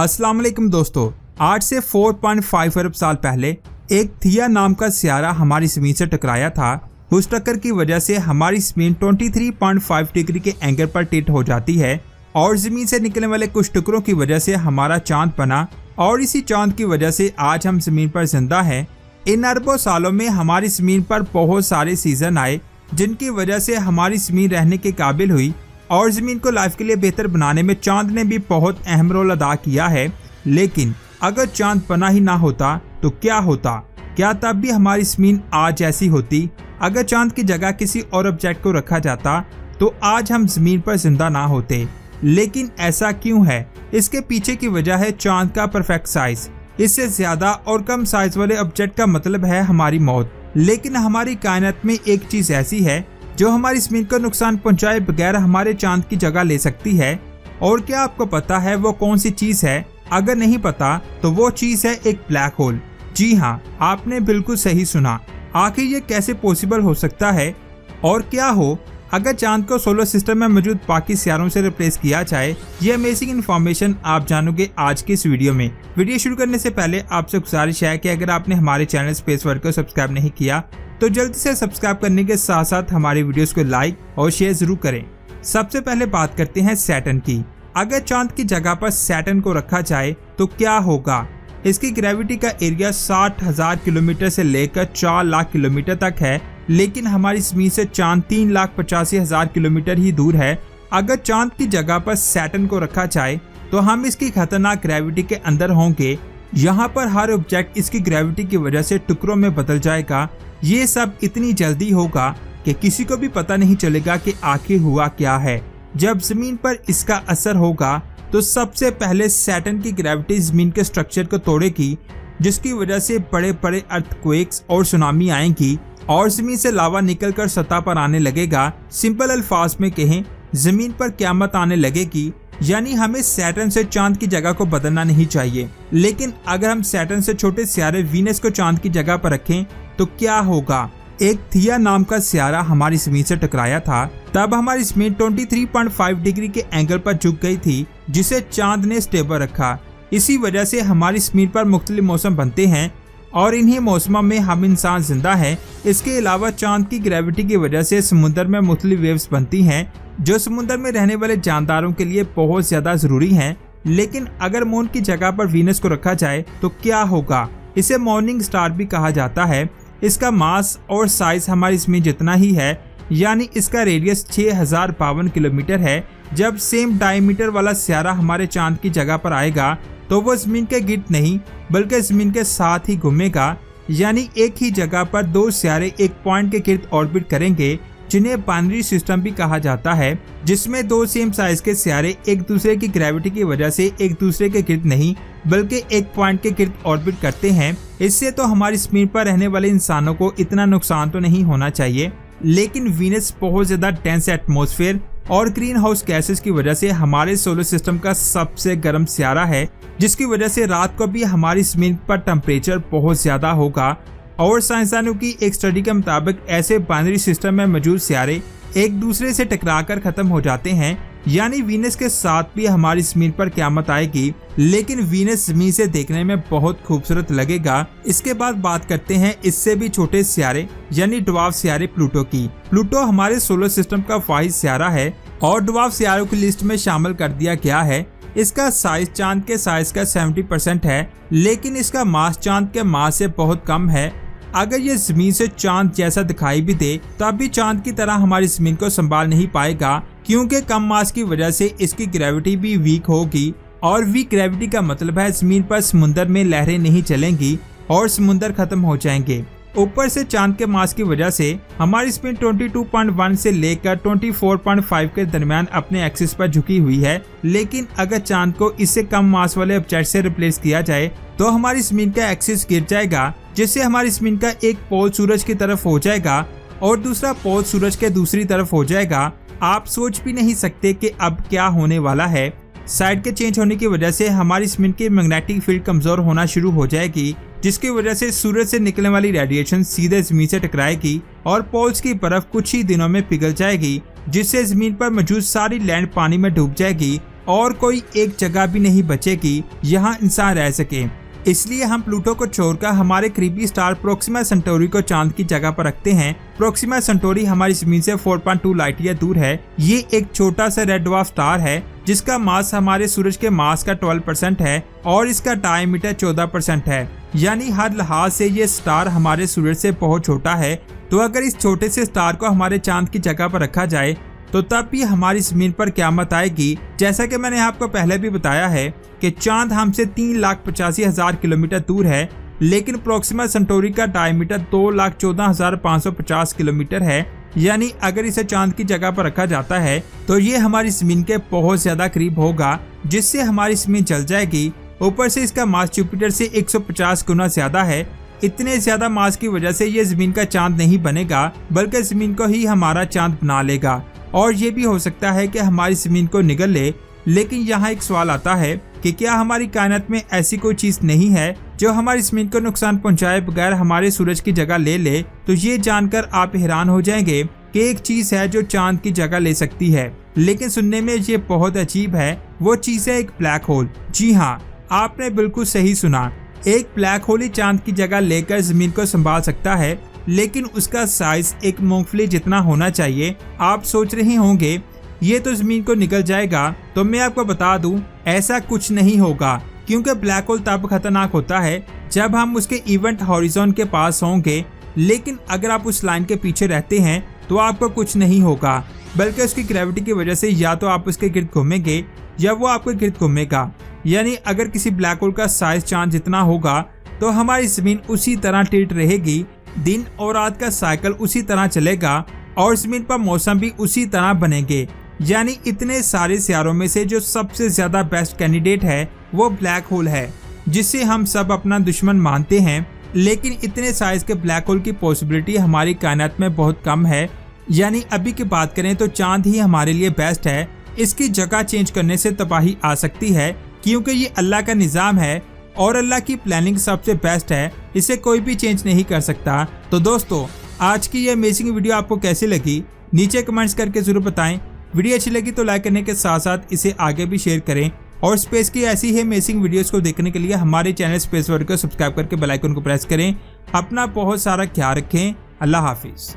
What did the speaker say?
अस्सलाम वालेकुम दोस्तों, आज से 4.5 अरब साल पहले एक थिया नाम का सियारा हमारी ज़मीन से टकराया था। उस टक्कर की वजह से हमारी ज़मीन 23.5 डिग्री के एंगल पर टिल्ट हो जाती है और ज़मीन से निकलने वाले कुछ टुकड़ों की वजह से हमारा चांद बना और इसी चांद की वजह से आज हम ज़मीन पर जिंदा हैं। इन अरबों सालों में हमारी ज़मीन पर बहुत सारे सीजन आए जिनकी वजह से हमारी ज़मीन रहने के काबिल हुई और ज़मीन को लाइफ के लिए बेहतर बनाने में चांद ने भी बहुत अहम रोल अदा किया है। लेकिन अगर चांद बना ही ना होता तो क्या होता? क्या तब भी हमारी ज़मीन आज जैसी होती? अगर चांद की जगह किसी और ऑब्जेक्ट को रखा जाता तो आज हम ज़मीन पर जिंदा ना होते। लेकिन ऐसा क्यों है? इसके पीछे की वजह है चांद का परफेक्ट साइज। इससे ज्यादा और कम साइज वाले ऑब्जेक्ट का मतलब है हमारी मौत। लेकिन हमारी कायनात में एक चीज ऐसी है जो हमारी ज़मीन को नुकसान पहुंचाए बगैर हमारे चांद की जगह ले सकती है। और क्या आपको पता है वो कौन सी चीज है? अगर नहीं पता तो वो चीज है एक ब्लैक होल। जी हाँ, आपने बिल्कुल सही सुना। आखिर ये कैसे पॉसिबल हो सकता है? और क्या हो अगर चांद को सोलर सिस्टम में मौजूद बाकी सियारों से रिप्लेस किया जाए? ये अमेजिंग इन्फॉर्मेशन आप जानोगे आज के इस वीडियो में। वीडियो शुरू करने से पहले आपसे गुजारिश है कि अगर आपने हमारे चैनल स्पेस वर्ल्ड को सब्सक्राइब नहीं किया तो जल्दी से सब्सक्राइब करने के साथ साथ हमारे वीडियोस को लाइक और शेयर जरूर करें। सबसे पहले बात करते हैं सैटर्न की। अगर चांद की जगह पर सैटर्न को रखा जाए तो क्या होगा? इसकी ग्रेविटी का एरिया 60,000 किलोमीटर से लेकर 4 लाख किलोमीटर तक है, लेकिन हमारी ज़मीन से चांद 3,85,000 किलोमीटर ही दूर है। अगर चांद की जगह पर सैटर्न को रखा जाए तो हम इसकी खतरनाक ग्रेविटी के अंदर होंगे। यहाँ पर हर ऑब्जेक्ट इसकी ग्रेविटी की वजह से टुकड़ों में बदल जाएगा। ये सब इतनी जल्दी होगा कि किसी को भी पता नहीं चलेगा कि आखिर हुआ क्या है। जब जमीन पर इसका असर होगा तो सबसे पहले सैटर्न की ग्रेविटी जमीन के स्ट्रक्चर को तोड़ेगी, जिसकी वजह से बड़े बड़े अर्थक्वेक्स और सुनामी आएंगी और जमीन से लावा निकलकर सतह पर आने लगेगा। सिंपल अल्फाज में कहें, जमीन पर क़यामत आने लगेगी। यानी हमें सैटर्न से चांद की जगह को बदलना नहीं चाहिए। लेकिन अगर हम सैटर्न से छोटे सियारे वीनस को चांद की जगह पर रखें तो क्या होगा? एक थिया नाम का सियारा हमारी ज़मीन से टकराया था। तब हमारी ज़मीन 23.5 डिग्री के एंगल पर झुक गई थी, जिसे चांद ने स्टेबल रखा। इसी वजह से हमारी ज़मीन पर मुख्तलिफ मौसम बनते हैं और इन्हीं मौसमों में हम इंसान जिंदा हैं। इसके अलावा चांद की ग्रेविटी की वजह से समुद्र में मुख्तलिफ वेव्स बनती हैं, जो समुद्र में रहने वाले जानदारों के लिए बहुत ज्यादा जरूरी हैं। लेकिन अगर मून की जगह पर वीनस को रखा जाए तो क्या होगा? इसे मॉर्निंग स्टार भी कहा जाता है। इसका मास और साइज हमारी ज़मीन जितना ही है, यानी इसका रेडियस 6052 किलोमीटर है। जब सेम डायमीटर वाला सियारा हमारे चांद की जगह पर आएगा तो वो ज़मीन के गिर्द नहीं बल्कि ज़मीन के साथ ही घूमेगा। यानी एक ही जगह पर दो सियारे एक पॉइंट के गिर्द ऑर्बिट करेंगे, जिन्हें बाइनरी सिस्टम भी कहा जाता है, जिसमें दो सेम साइज के सियारे एक दूसरे की ग्रेविटी की वजह से एक दूसरे के गिर्द नहीं बल्कि एक पॉइंट के गिर्द ऑर्बिट करते हैं। इससे तो हमारी ज़मीन पर रहने वाले इंसानों को इतना नुकसान तो नहीं होना चाहिए। लेकिन वीनस बहुत ज्यादा डेंस एटमॉस्फेयर और ग्रीन हाउस गैसेस की वजह से हमारे सोलर सिस्टम का सबसे गर्म सियारा है, जिसकी वजह से रात को भी हमारी ज़मीन पर टेम्परेचर बहुत ज्यादा होगा। और साइंसदानों की एक स्टडी के मुताबिक ऐसे बाइनरी सिस्टम में मौजूद सियारे एक दूसरे से टकराकर खत्म हो जाते हैं। यानी वीनस के साथ भी हमारी ज़मीन पर क़यामत आएगी, लेकिन वीनस ज़मीन से देखने में बहुत खूबसूरत लगेगा। इसके बाद बात करते हैं इससे भी छोटे सियारे यानी ड्वार्फ सियारे प्लूटो की। प्लूटो हमारे सोलर सिस्टम का वाहिद सियारा है और ड्वार्फ सियारों की लिस्ट में शामिल कर दिया गया है। इसका साइज चांद के साइज का 70% है, लेकिन इसका मास चांद के मास से बहुत कम है। अगर ये ज़मीन से चांद जैसा दिखाई भी दे तब भी चांद की तरह हमारी ज़मीन को संभाल नहीं पाएगा, क्योंकि कम मास की वजह से इसकी ग्रेविटी भी वीक होगी। और वीक ग्रेविटी का मतलब है ज़मीन पर समुद्र में लहरें नहीं चलेंगी और समुद्र खत्म हो जाएंगे। ऊपर से चांद के मास की वजह से हमारी ज़मीन 22.1 से लेकर 24.5 के दरमियान अपने एक्सिस पर झुकी हुई है। लेकिन अगर चांद को इससे कम मास वाले ऑब्जेक्ट से रिप्लेस किया जाए तो हमारी ज़मीन का एक्सिस गिर जाएगा, जिससे हमारी ज़मीन का एक पोल सूरज की तरफ हो जाएगा और दूसरा पोल सूरज के दूसरी तरफ हो जाएगा। आप सोच भी नहीं सकते कि अब क्या होने वाला है। साइड के चेंज होने की वजह से हमारी ज़मीन की मैग्नेटिक फील्ड कमजोर होना शुरू हो जाएगी, जिसकी वजह से सूरज से निकलने वाली रेडिएशन सीधे ज़मीन से टकराएगी और पोल्स की बर्फ कुछ ही दिनों में पिघल जाएगी, जिससे ज़मीन पर मौजूद सारी लैंड पानी में डूब जाएगी और कोई एक जगह भी नहीं बचेगी यहाँ इंसान रह सके। इसलिए हम प्लूटो को छोड़कर हमारे करीबी स्टार प्रोक्सिमा सेंटोरी को चांद की जगह पर रखते हैं। प्रोक्सिमा सेंटोरी हमारी जमीन से 4.2 लाइट ईयर दूर है। ये एक छोटा सा रेड ड्वार्फ स्टार है जिसका मास हमारे सूरज के मास का 12% है और इसका डायमीटर 14% है। यानी हर लिहाज से ये स्टार हमारे सूरज से बहुत छोटा है। तो अगर इस छोटे से स्टार को हमारे चांद की जगह पर रखा जाए तो तब भी हमारी जमीन पर क़यामत आएगी। जैसा कि मैंने आपको पहले भी बताया है कि चांद हमसे 3,85,000 किलोमीटर दूर है, लेकिन प्रोक्सिमा सेंटोरी का डायमीटर 2,14,550 किलोमीटर है। यानी अगर इसे चांद की जगह पर रखा जाता है तो ये हमारी जमीन के बहुत ज्यादा करीब होगा, जिससे हमारी जमीन जल जाएगी। ऊपर से इसका मास जुपिटर से 150 गुना ज्यादा है। इतने ज्यादा मास की वजह से ये जमीन का चांद नहीं बनेगा, बल्कि जमीन को ही हमारा चांद बना लेगा। और ये भी हो सकता है कि हमारी जमीन को निगल ले। लेकिन यहाँ एक सवाल आता है कि क्या हमारी कायनात में ऐसी कोई चीज नहीं है जो हमारी जमीन को नुकसान पहुँचाए बगैर हमारे सूरज की जगह ले ले। तो ये जानकर आप हैरान हो जाएंगे कि एक चीज है जो चांद की जगह ले सकती है, लेकिन सुनने में ये बहुत अजीब है। वो चीज है एक ब्लैक होल। जी हाँ, आपने बिल्कुल सही सुना। एक ब्लैक होल ही चांद की जगह लेकर जमीन को संभाल सकता है, लेकिन उसका साइज एक मूंगफली जितना होना चाहिए। आप सोच रहे होंगे ये तो जमीन को निकल जाएगा। तो मैं आपको बता दूं, ऐसा कुछ नहीं होगा, क्योंकि ब्लैक होल तब खतरनाक होता है जब हम उसके इवेंट हॉरिजॉन के पास होंगे। लेकिन अगर आप उस लाइन के पीछे रहते हैं तो आपको कुछ नहीं होगा, बल्कि उसकी ग्रेविटी की वजह से या तो आप उसके गिर्द घूमेंगे या वो आपके गिर्द घूमेगा। यानी अगर किसी ब्लैक होल का साइज चांद जितना होगा तो हमारी जमीन उसी तरह टिल्ट रहेगी। दिन और रात का साइकिल उसी तरह चलेगा और जमीन पर मौसम भी उसी तरह बनेंगे। यानी इतने सारे सियारों में से जो सबसे ज्यादा बेस्ट कैंडिडेट है वो ब्लैक होल है, जिसे हम सब अपना दुश्मन मानते हैं। लेकिन इतने साइज के ब्लैक होल की पॉसिबिलिटी हमारी कायनात में बहुत कम है। यानी अभी की बात करें तो चांद ही हमारे लिए बेस्ट है। इसकी जगह चेंज करने से तबाही आ सकती है, क्योंकि ये अल्लाह का निज़ाम है और अल्लाह की प्लानिंग सबसे बेस्ट है। इसे कोई भी चेंज नहीं कर सकता। तो दोस्तों, आज की ये अमेजिंग वीडियो आपको कैसी लगी नीचे कमेंट्स करके जरूर बताएं। वीडियो अच्छी लगी तो लाइक करने के साथ साथ इसे आगे भी शेयर करें और स्पेस की ऐसी ही अमेजिंग वीडियोस को देखने के लिए हमारे चैनल स्पेस वर्ल्ड को सब्सक्राइब करके बेल आइकन को प्रेस करें। अपना बहुत सारा ख्याल रखें। अल्लाह हाफिज।